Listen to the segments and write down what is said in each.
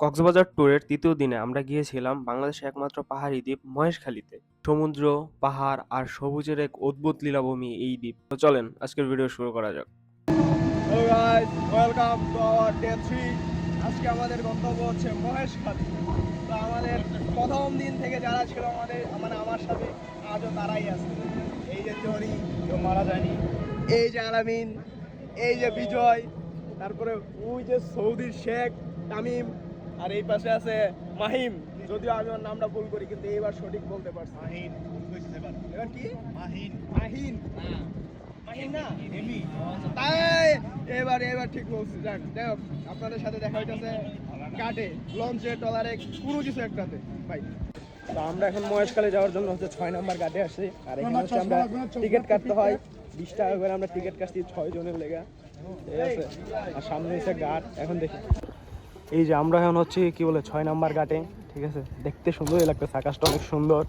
কক্সবাজার ট্যুরের ৩য় দিনে আমরা গিয়েছিলাম বাংলাদেশের একমাত্র পাহাড়ি দ্বীপ মহেশখালীতে। সমুদ্র, পাহাড় আর সবুজের এক অদ্ভুত লীলাভূমি এই দ্বীপ। তো চলেন আজকের ভিডিও শুরু করা যাক। Hello guys, welcome to our day 3। আজকে আমাদের গন্তব্য হচ্ছে মহেশখালী। তো আমাদের প্রথম দিন থেকে যারা ছিল আমার সাথে আজও তারাই আছে। এই যে জরি, কেউ মারা যায়নি। এই যে আলামিন, এই যে বিজয়, তারপরে ওই যে সৌদির শেখ তামিম, আর এই পাশে আছে মাহিম। যদিও আমি ওর নামটা ভুল করি, কিন্তু এইবার সঠিক বলতে পারছি। মাহিন এবার কি মাহিন মাহিন মাহিন না তাই এবার ঠিক বলছি। যাক যাই হোক, আপনাদের সাথে দেখা হইতেছে ঘাটে, লঞ্চে, ট্রলারে, কোনো কিছু একটাতে ভাই। তো আমরা এখন মহেশখালী যাওয়ার জন্য হচ্ছে 6 নম্বর ঘাটে আসছি। আর এখানে হচ্ছে আমরা টিকিট কাটতে হয় 20 টাকা করে। আমরা টিকিট কাটছি 6 জনের লেগা, ঠিক আছে। আর সামনে হচ্ছে ঘাট, এখন দেখি। এই যে আমরা এখন হচ্ছে কি বলে 6 নম্বর ঘাটে, ঠিক আছে। দেখতে সুন্দরই লাগতেছে, আকাশটা অনেক সুন্দর।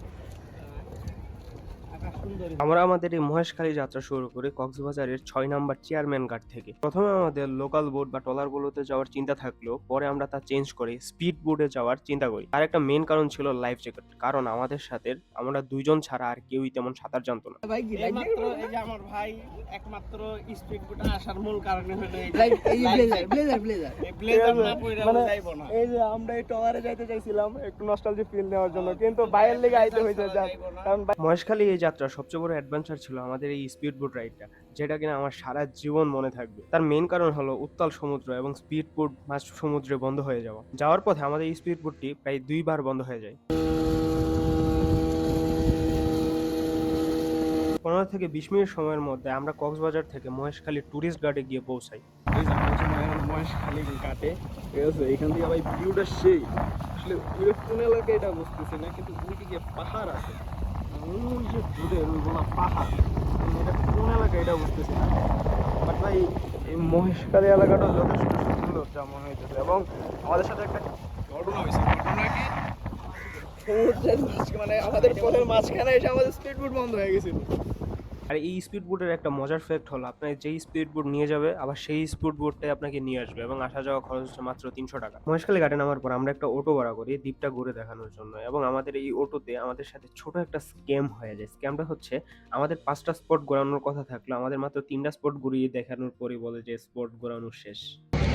আমরা আমাদের এই মহেশখালী যাত্রা শুরু করি কক্সবাজারের ৬ নম্বর চেয়ারম্যান ঘাট থেকে। প্রথমে আমাদের লোকাল বোট বা ট্রলারগুলোতে যাওয়ার চিন্তা থাকলেও পরে আমরা তা চেঞ্জ করে স্পিড বোটে যাওয়ার চিন্তা করি। আর একটা মেন কারণ ছিল লাইফ জ্যাকেট, কারণ আমাদের সাথে আমরা দুইজন ছাড়া আর কেউই তেমন সাঁতার জানতো না। এইমাত্র এই যে আমার ভাই একমাত্র স্পিড বোটে আসার মূল কারণ হলো এই যে আমরা এই ট্রলারে যাইতে চাইছিলাম একটু নস্টালজি ফিল নেওয়ার জন্য, কিন্তু বাইরের লেগে আইতে হইছে। কারণ মহেশখালী এই যাত্রার সবচেয়ে বড় অ্যাডভেঞ্চার ছিল আমাদের এই স্পিড বোট রাইডটা, যেটা কিনা আমার সারা জীবন মনে থাকবে। তার মেন কারণ হলো উত্তাল সমুদ্র এবং স্পিড বোট মাঝ সমুদ্রে বন্ধ হয়ে যাওয়া। যাওয়ার পথে আমাদের এই স্পিড বোটটি প্রায় 2 বার বন্ধ হয়ে যায়। 15 থেকে 20 মিনিট সময়ের মধ্যে আমরা কক্সবাজার থেকে মহেশখালী টুরিস্ট গার্ডে গিয়ে পৌঁছাই। এই যে আমরা হচ্ছে মহেশখালী ঘাটে, ঠিক আছে। এখান থেকে ভাই ভিউটা সেই, আসলে কোন এলাকায় এটা বুঝতেছি না, কিন্তু ওইদিকে পাহাড় আছে। ওই যে দূরের ওইগুলো পাহাড়, এটা কোন এলাকায় এটা বুঝতেছি না। বাট ভাই এই মহেশখালী এলাকাটা যথেষ্ট সুন্দর যা মনে হইতেছে। এবং আমাদের সাথে একটা ঘটনা হয়েছে। ঘটনা কি, সমুদ্রের মানে আমাদের পথের মাঝখানে এসে আমাদের স্পিড বোট বন্ধ হয়ে গেছিল। আর এই স্পিড বোটের একটা মজার ফ্যাক্ট হলো, আপনার যেই স্পিড বোট নিয়ে যাবে আবার সেই স্পিড বোটটাই আপনাকে নিয়ে আসবে, এবং আসা যাওয়া খরচ হচ্ছে মাত্র 300 টাকা। মহেশখালী ঘাটে নামার পর আমরা একটা অটো ভাড়া করি দ্বীপটা ঘুরে দেখানোর জন্য, এবং আমাদের এই অটোতে আমাদের সাথে ছোট একটা স্ক্যাম হয়ে যায়। স্ক্যামটা হচ্ছে, আমাদের 5টা স্পট ঘোরানোর কথা থাকলো, আমাদের মাত্র 3টা স্পট ঘুরিয়ে দেখানোর পরই বলে যে স্পট ঘোরানো শেষ।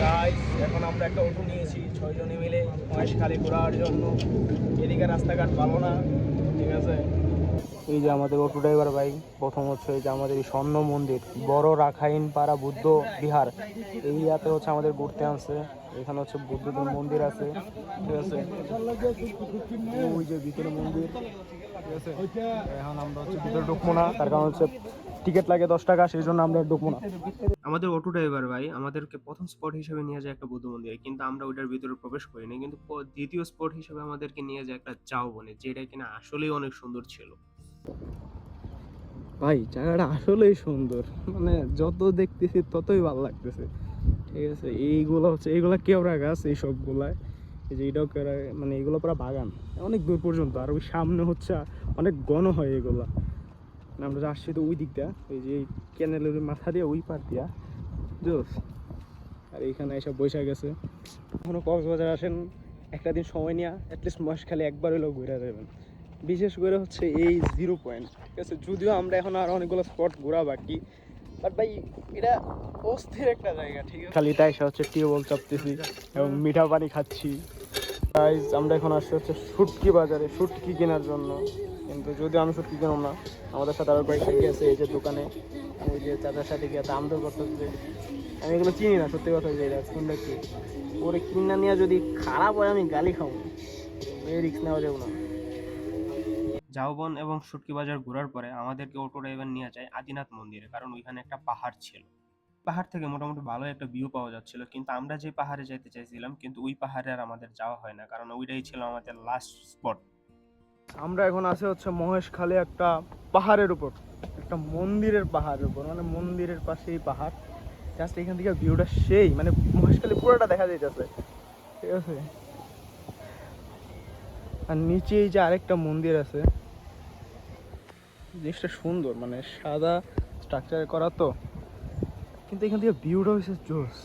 গাইস, এখন আমরা একটা অটো নিয়েছি 6 জনে মিলে মহেশখালী ঘোরার জন্য। এদিকে রাস্তাঘাট ভালো না, ঠিক আছে। এই যে আমাদের অটো ড্রাইভার ভাই। প্রথম হচ্ছে এই যে আমাদের এই স্বর্ণ মন্দির, বড় রাখাইন পাড়া বুদ্ধ বিহার, এই ইয়াতে হচ্ছে আমাদের ঘুরতে আনছে। এখানে হচ্ছে বুদ্ধদের মন্দির আছে, ঠিক আছে। ওই যে ভিতরে মন্দির, ঠিক আছে। এখন আমরা হচ্ছে ভিতরে ঢুকবো না, তার কারণ হচ্ছে টিকিট লাগে 10 টাকা, সেই জন্য আমরা ঢুকবো না। আমাদের অটো ড্রাইভার ভাই আমাদেরকে প্রথম স্পট হিসেবে নিয়ে যায় একটা বৌদ্ধ মন্দিরে, কিন্তু আমরা ওইটার ভিতরে প্রবেশ করিনি। কিন্তু দ্বিতীয় স্পট হিসেবে আমাদেরকে নিয়ে যায় একটা ঝাউবনে, যেটা কিনা আসলেই অনেক সুন্দর ছিল। ভাই জায়গাটা আসলেই সুন্দর, মানে যত দেখতেছি ততই ভালো লাগতেছে, ঠিক আছে। এইগুলা কেওড়া গাছ, এই সবগুলা। এই যে এটাও কেওড়া, মানে এগুলো পুরো বাগান অনেক দূর পর্যন্ত। আর ওই সামনে হচ্ছে অনেক ঘন হয় এগুলা। আমরা যে আসছি তো ওই দিকটা, এই যে ক্যানেলের মাথা দিয়ে ওই পার দিয়া জোস। আর এইখানে এসব বৈশাখ গেছে। এখনো কক্সবাজার আসেন, একটা দিন সময় নিয়ে অ্যাটলিস্ট মহেশখালী একবার হলেও ঘুরে যাবেন। বিশেষ করে হচ্ছে এই 0 পয়েন্ট, ঠিক আছে। যদিও আমরা এখন আর অনেকগুলো স্পট ঘোরা বাকি, বাট ভাই এটা অস্থির একটা জায়গা, ঠিক আছে। খালি তাই হচ্ছে টিউবওয়েল চাপতেছি এবং মিঠা পানি খাচ্ছি। গাইস, আমরা এখন আসছি হচ্ছে শুটকি বাজারে শুটকি কেনার জন্য। কিন্তু যদিও আমি শুটকি কিনব না, আমাদের সাথে আরো কয়েকটা গিয়েছে এই যে দোকানে। ওই যে চাচার সাথে গিয়ে দাম দর করতেছে। আমি এগুলো চিনি না, সত্যি কথা। যে এটা কোনটা কি ওরে কিনা নিয়ে যদি খারাপ হয় আমি গালি খাবো, এই রিস্ক নেওয়া যাবে না। ঝাউবন এবং শুটকি বাজার ঘোরার পরে আমাদেরকে অটো ড্রাইভার নিয়ে যায় আদিনাথ মন্দিরে, কারণ ওইখানে একটা পাহাড় ছিল। পাহাড় থেকে মোটামুটি ভালো একটা ভিউ পাওয়া যাচ্ছিল, কিন্তু আমরা যে পাহাড়ে যেতে চাইছিলাম কিন্তু ওই পাহাড়ে আর আমাদের যাওয়া হয় না, কারণ ওইটাই ছিল আমাদের লাস্ট স্পট। আমরা এখন আছে হচ্ছে মহেশখালী একটা পাহাড়ের উপর, একটা মন্দিরের পাহাড়ের উপর, মানে মন্দিরের পাশেই পাহাড়। জাস্ট এখান থেকে ভিউটা সেই, মানে মহেশখালী পুরোটা দেখা যাইতেছে, ঠিক আছে। আর নিচেই যে আরেকটা মন্দির আছে, জিনিসটা সুন্দর, মানে সাদা স্ট্রাকচারে করা তো, কিন্তু এখান থেকে ভিউটা হচ্ছে জোস।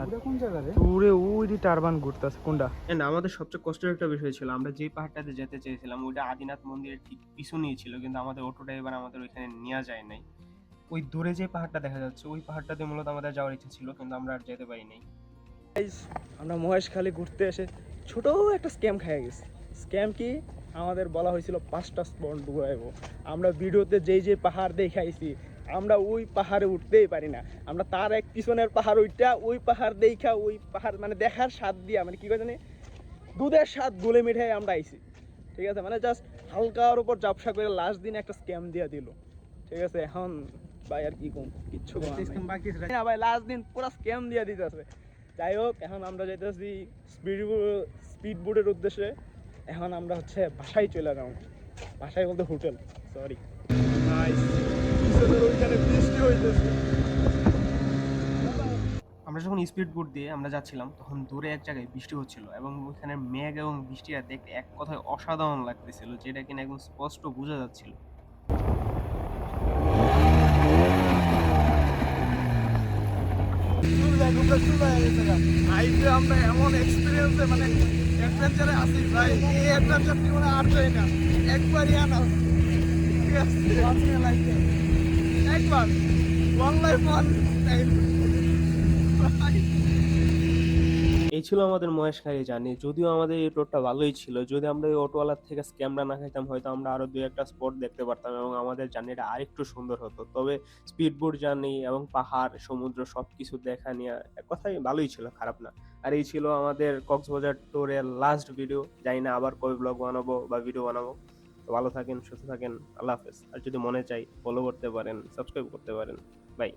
ওটা কোন জায়গা রে? দূরে ওই যে টারবান ঘুরতেছে কোনটা? এন্ড আমাদের সবচেয়ে কষ্টের একটা বিষয় ছিল, আমরা যেই পাহাড়টাতে যেতে চেয়েছিলাম ওইটা আদিনাথ মন্দিরের ঠিক পিছনেই ছিল, কিন্তু আমাদের অটোটা এবার আমাদের ওইখানে নেওয়া যায় নাই। ওই দূরে যে পাহাড়টা দেখা যাচ্ছে ওই পাহাড়টাতে মূলত আমাদের যাওয়ার ইচ্ছা ছিল, কিন্তু আমরা আর যেতে পারি নাই। গাইস, আমরা মহেশখালী ঘুরতে এসে ছোট একটা স্ক্যাম খেয়ে গেছি। স্ক্যাম কি? আমাদের বলা হয়েছিল 5টা স্পট ঘুরাইবো। আমরা ভিডিওতে যেই যে পাহাড় দেখাইছি, আমরা ওই পাহাড়ে উঠতেই পারি না। আমরা তার এক পিছনের পাহাড় ওইটা, ওই পাহাড় দেখা ওই পাহাড় মানে দেখার স্বাদ দিয়া, মানে কি করে জানি দুধের স্বাদ গুলে মিঠাই আমরা আইছি। ঠিক আছে, মানে জাস্ট হালকার উপর ঝাপসা করে লাস্ট দিন একটা স্ক্যাম দিয়া দিল। ঠিক আছে, এখন ভাই আর কি কম, কিচ্ছু বাকি না ভাই, লাস্ট দিন পুরো স্ক্যাম দিয়া দিতেছে। যাই হোক, এখন আমরা যাইতেছি স্পিড বোটের উদ্দেশ্যে। এখন আমরা হচ্ছে বাসায় চলে যাবো। বাসায় বলতে হোটেল, সরি। ওইখানে বৃষ্টি হইতেছে। আমরা যখন স্পিড বোট দিয়ে আমরা যাচ্ছিলাম তখন দূরে এক জায়গায় বৃষ্টি হচ্ছিল এবং ওইখানে মেঘ এবং বৃষ্টিটা দেখতে এক কথায় অসাধারণ লাগতেছিল, যেটা কিনা একদম স্পষ্ট বোঝা যাচ্ছিল। আমরা এমন এক্সপিরিয়েন্সে মানে অ্যাডভেঞ্চারে আছি ভাই, এই অ্যাডভেঞ্চার জীবনে আর চাই না, একবারই আনা। ঠিক আছে, একবার ওয়ান লাইফ ওয়ান টাইম। এই ছিল আমাদের মহেশখালী জার্নি। যদিও আমাদের এই টোরটা ভালোই ছিল, যদি আমরা এই অটোওয়ালার থেকে স্ক্যামটা না খাইতাম হয়তো আমরা আরো দুই একটা স্পট দেখতে পারতাম এবং আমাদের জার্নিটা আরেকটু সুন্দর হতো। তবে স্পিডবোট জার্নি এবং পাহাড় সমুদ্র সবকিছু দেখা নিয়ে এক কথাই ভালোই ছিল, খারাপ না। আর এই ছিল আমাদের কক্সবাজার ট্যুরের লাস্ট ভিডিও। জানি না আবার কবে ব্লগ বানাবো বা ভিডিও বানাবো। তো ভালো থাকেন, সুস্থ থাকেন, আল্লাহ হাফেজ। আর যদি মনে চাই ফলো করতে পারেন, সাবস্ক্রাইব করতে পারেন। বাই।